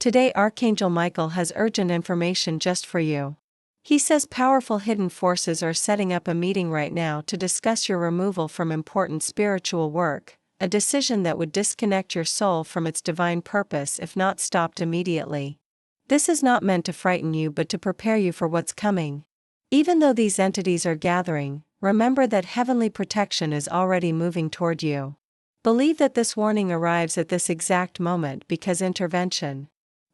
Today Archangel Michael has urgent information just for you. He says powerful hidden forces are setting up a meeting right now to discuss your removal from important spiritual work, a decision that would disconnect your soul from its divine purpose if not stopped immediately. This is not meant to frighten you but to prepare you for what's coming. Even though these entities are gathering, remember that heavenly protection is already moving toward you. Believe that this warning arrives at this exact moment because intervention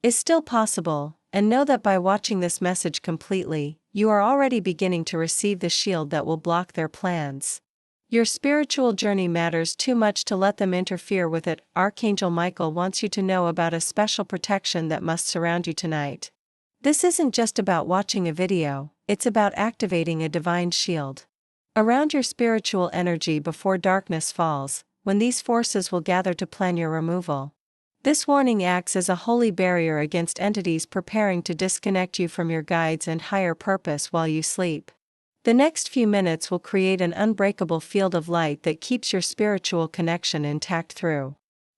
is still possible, and know that by watching this message completely, you are already beginning to receive the shield that will block their plans. Your spiritual journey matters too much to let them interfere with it. Archangel Michael wants you to know about a special protection that must surround you tonight. This isn't just about watching a video, it's about activating a divine shield around your spiritual energy before darkness falls, when these forces will gather to plan your removal. This warning acts as a holy barrier against entities preparing to disconnect you from your guides and higher purpose while you sleep. The next few minutes will create an unbreakable field of light that keeps your spiritual connection intact through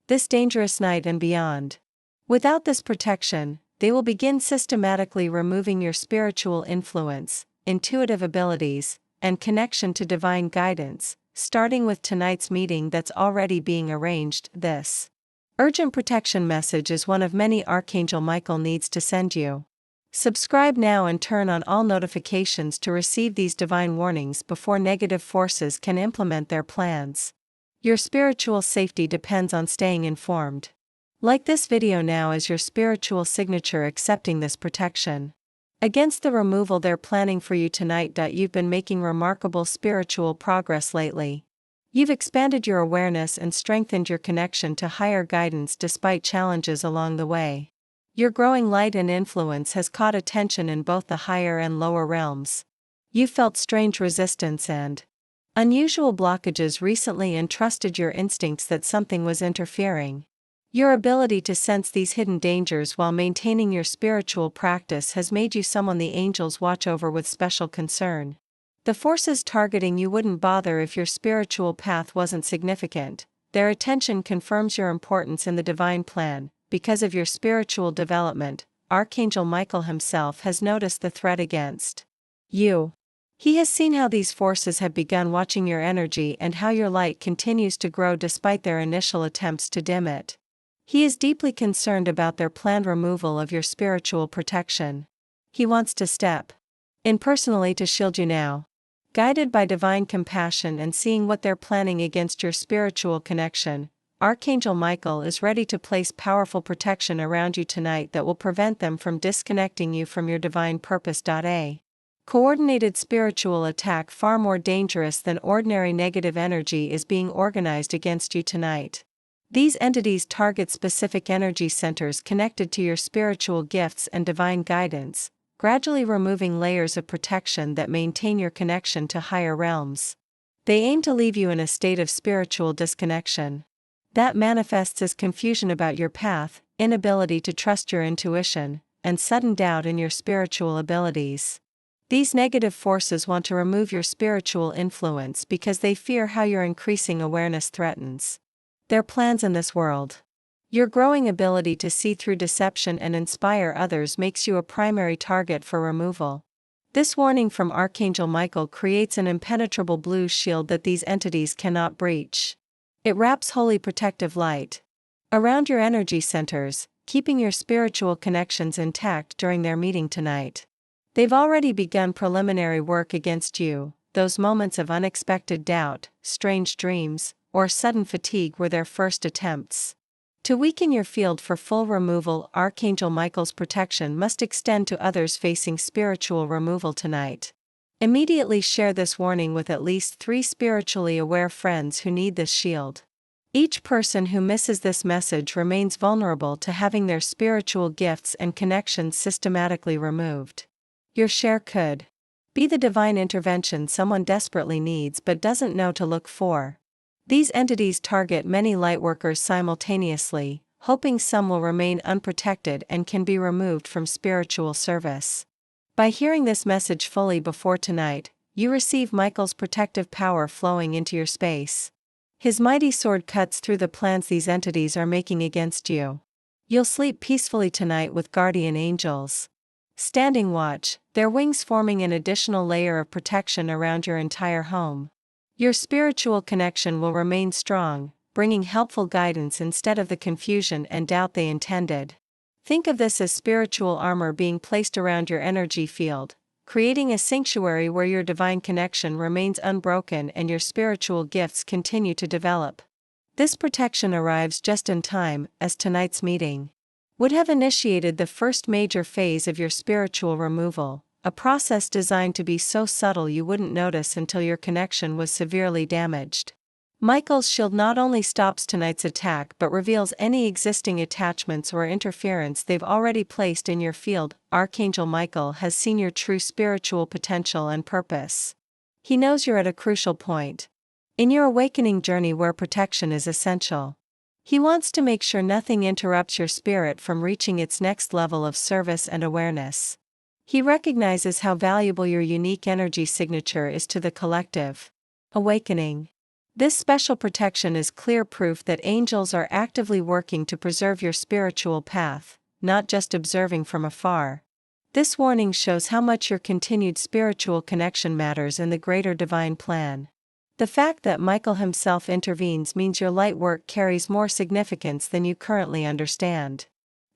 this dangerous night and beyond. Without this protection, they will begin systematically removing your spiritual influence, intuitive abilities, and connection to divine guidance, starting with tonight's meeting that's already being arranged. This urgent protection message is one of many Archangel Michael needs to send you. Subscribe now and turn on all notifications to receive these divine warnings before negative forces can implement their plans. Your spiritual safety depends on staying informed. Like this video now as your spiritual signature accepting this protection against the removal they're planning for you tonight. You've been making remarkable spiritual progress lately. You've expanded your awareness and strengthened your connection to higher guidance despite challenges along the way. Your growing light and influence has caught attention in both the higher and lower realms. You've felt strange resistance and unusual blockages recently and trusted your instincts that something was interfering. Your ability to sense these hidden dangers while maintaining your spiritual practice has made you someone the angels watch over with special concern. The forces targeting you wouldn't bother if your spiritual path wasn't significant. Their attention confirms your importance in the divine plan. Because of your spiritual development, Archangel Michael himself has noticed the threat against you. He has seen how these forces have begun watching your energy and how your light continues to grow despite their initial attempts to dim it. He is deeply concerned about their planned removal of your spiritual protection. He wants to step in personally to shield you now. Guided by divine compassion and seeing what they're planning against your spiritual connection, Archangel Michael is ready to place powerful protection around you tonight that will prevent them from disconnecting you from your divine purpose. A coordinated spiritual attack far more dangerous than ordinary negative energy is being organized against you tonight. These entities target specific energy centers connected to your spiritual gifts and divine guidance, gradually removing layers of protection that maintain your connection to higher realms. They aim to leave you in a state of spiritual disconnection that manifests as confusion about your path, inability to trust your intuition, and sudden doubt in your spiritual abilities. These negative forces want to remove your spiritual influence because they fear how your increasing awareness threatens their plans in this world. Your growing ability to see through deception and inspire others makes you a primary target for removal. This warning from Archangel Michael creates an impenetrable blue shield that these entities cannot breach. It wraps holy protective light around your energy centers, keeping your spiritual connections intact during their meeting tonight. They've already begun preliminary work against you. Those moments of unexpected doubt, strange dreams, or sudden fatigue were their first attempts to weaken your field for full removal. Archangel Michael's protection must extend to others facing spiritual removal tonight. Immediately share this warning with at least 3 spiritually aware friends who need this shield. Each person who misses this message remains vulnerable to having their spiritual gifts and connections systematically removed. Your share could be the divine intervention someone desperately needs but doesn't know to look for. These entities target many lightworkers simultaneously, hoping some will remain unprotected and can be removed from spiritual service. By hearing this message fully before tonight, you receive Michael's protective power flowing into your space. His mighty sword cuts through the plans these entities are making against you. You'll sleep peacefully tonight with guardian angels standing watch, their wings forming an additional layer of protection around your entire home. Your spiritual connection will remain strong, bringing helpful guidance instead of the confusion and doubt they intended. Think of this as spiritual armor being placed around your energy field, creating a sanctuary where your divine connection remains unbroken and your spiritual gifts continue to develop. This protection arrives just in time, as tonight's meeting would have initiated the first major phase of your spiritual removal, a process designed to be so subtle you wouldn't notice until your connection was severely damaged. Michael's shield not only stops tonight's attack but reveals any existing attachments or interference they've already placed in your field. Archangel Michael has seen your true spiritual potential and purpose. He knows you're at a crucial point in your awakening journey where protection is essential. He wants to make sure nothing interrupts your spirit from reaching its next level of service and awareness. He recognizes how valuable your unique energy signature is to the collective awakening. This special protection is clear proof that angels are actively working to preserve your spiritual path, not just observing from afar. This warning shows how much your continued spiritual connection matters in the greater divine plan. The fact that Michael himself intervenes means your light work carries more significance than you currently understand.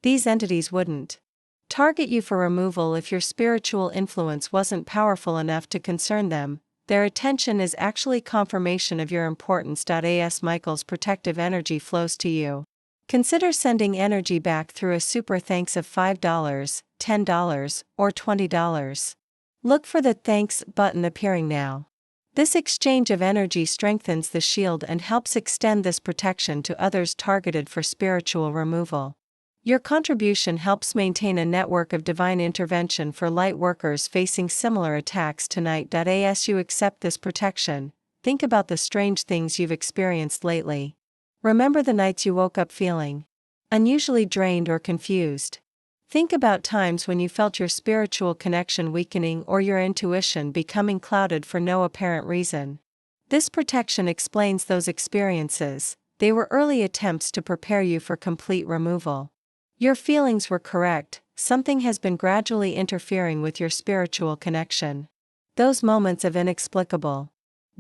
These entities wouldn't target you for removal if your spiritual influence wasn't powerful enough to concern them. Their attention is actually confirmation of your importance. As Michael's protective energy flows to you, consider sending energy back through a super thanks of $5, $10, or $20. Look for the thanks button appearing now. This exchange of energy strengthens the shield and helps extend this protection to others targeted for spiritual removal. Your contribution helps maintain a network of divine intervention for light workers facing similar attacks tonight. As you accept this protection, think about the strange things you've experienced lately. Remember the nights you woke up feeling unusually drained or confused. Think about times when you felt your spiritual connection weakening or your intuition becoming clouded for no apparent reason. This protection explains those experiences. They were early attempts to prepare you for complete removal. Your feelings were correct, something has been gradually interfering with your spiritual connection. Those moments of inexplicable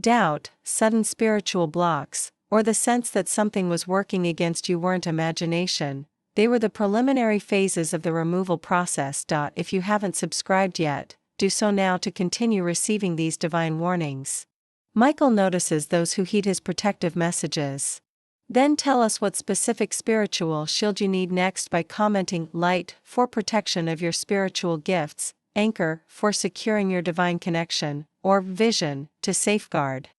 doubt, sudden spiritual blocks, or the sense that something was working against you weren't imagination. They were the preliminary phases of the removal process. If you haven't subscribed yet, do so now to continue receiving these divine warnings. Michael notices those who heed his protective messages. Then tell us what specific spiritual shield you need next by commenting light for protection of your spiritual gifts, anchor for securing your divine connection, or vision to safeguard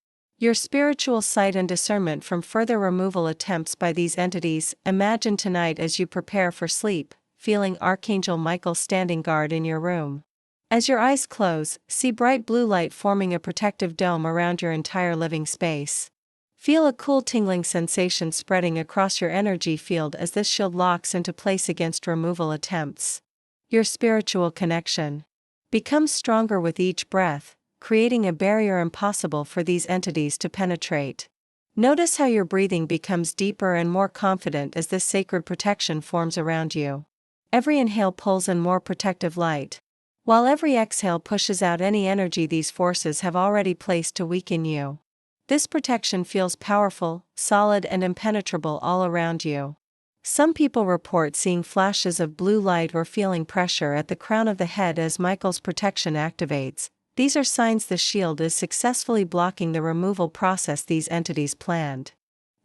your spiritual sight and discernment from further removal attempts by these entities. Imagine tonight as you prepare for sleep, feeling Archangel Michael standing guard in your room. As your eyes close, see bright blue light forming a protective dome around your entire living space. Feel a cool tingling sensation spreading across your energy field as this shield locks into place against removal attempts. Your spiritual connection becomes stronger with each breath, creating a barrier impossible for these entities to penetrate. Notice how your breathing becomes deeper and more confident as this sacred protection forms around you. Every inhale pulls in more protective light, while every exhale pushes out any energy these forces have already placed to weaken you. This protection feels powerful, solid, and impenetrable all around you. Some people report seeing flashes of blue light or feeling pressure at the crown of the head as Michael's protection activates. These are signs the shield is successfully blocking the removal process these entities planned.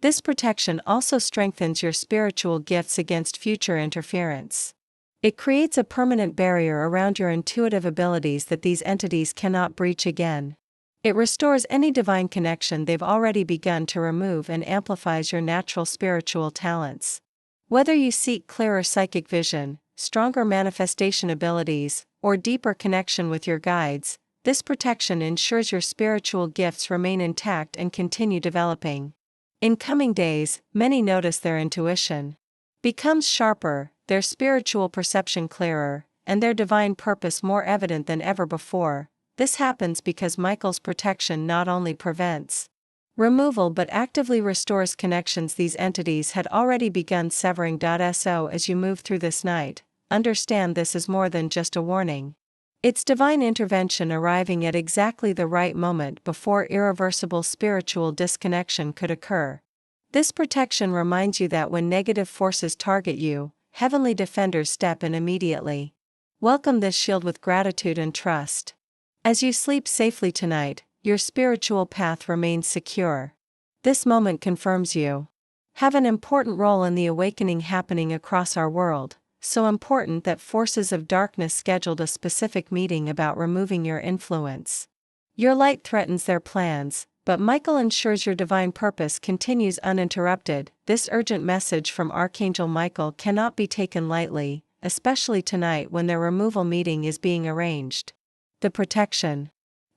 This protection also strengthens your spiritual gifts against future interference. It creates a permanent barrier around your intuitive abilities that these entities cannot breach again. It restores any divine connection they've already begun to remove and amplifies your natural spiritual talents. Whether you seek clearer psychic vision, stronger manifestation abilities, or deeper connection with your guides, this protection ensures your spiritual gifts remain intact and continue developing. In coming days, many notice their intuition becomes sharper, their spiritual perception clearer, and their divine purpose more evident than ever before. This happens because Michael's protection not only prevents Removal but actively restores connections these entities had already begun severing. So as you move through this night, understand this is more than just a warning. It's divine intervention arriving at exactly the right moment before irreversible spiritual disconnection could occur. This protection reminds you that when negative forces target you, heavenly defenders step in immediately. Welcome this shield with gratitude and trust. As you sleep safely tonight, your spiritual path remains secure. This moment confirms you have an important role in the awakening happening across our world, so important that forces of darkness scheduled a specific meeting about removing your influence. Your light threatens their plans, but Michael ensures your divine purpose continues uninterrupted. This urgent message from Archangel Michael cannot be taken lightly, especially tonight when their removal meeting is being arranged. The protection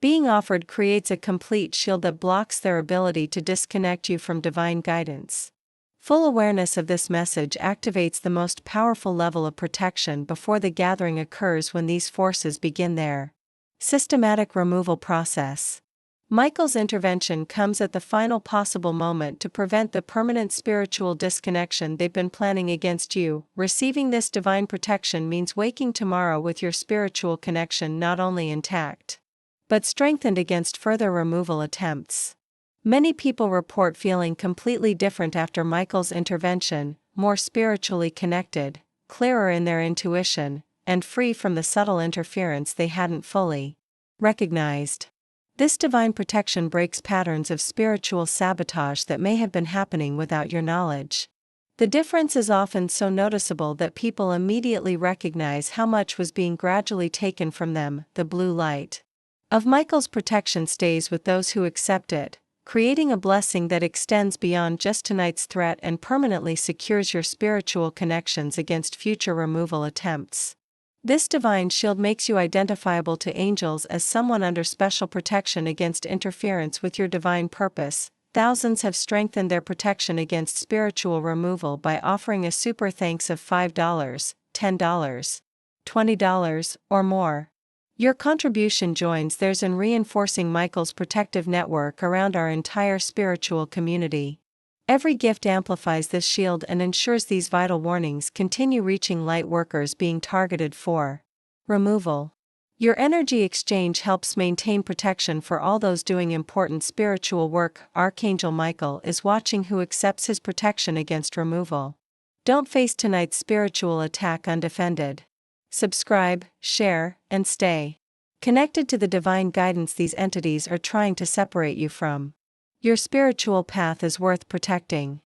being offered creates a complete shield that blocks their ability to disconnect you from divine guidance. Full awareness of this message activates the most powerful level of protection before the gathering occurs when these forces begin their systematic removal process. Michael's intervention comes at the final possible moment to prevent the permanent spiritual disconnection they've been planning against you. Receiving this divine protection means waking tomorrow with your spiritual connection not only intact, but strengthened against further removal attempts. Many people report feeling completely different after Michael's intervention, more spiritually connected, clearer in their intuition, and free from the subtle interference they hadn't fully recognized. This divine protection breaks patterns of spiritual sabotage that may have been happening without your knowledge. The difference is often so noticeable that people immediately recognize how much was being gradually taken from them. The blue light of Michael's protection stays with those who accept it, creating a blessing that extends beyond just tonight's threat and permanently secures your spiritual connections against future removal attempts. This divine shield makes you identifiable to angels as someone under special protection against interference with your divine purpose. Thousands have strengthened their protection against spiritual removal by offering a super thanks of $5, $10, $20, or more. Your contribution joins theirs in reinforcing Michael's protective network around our entire spiritual community. Every gift amplifies this shield and ensures these vital warnings continue reaching light workers being targeted for removal. Your energy exchange helps maintain protection for all those doing important spiritual work. Archangel Michael is watching who accepts his protection against removal. Don't face tonight's spiritual attack undefended. Subscribe, share, and stay connected to the divine guidance these entities are trying to separate you from. Your spiritual path is worth protecting.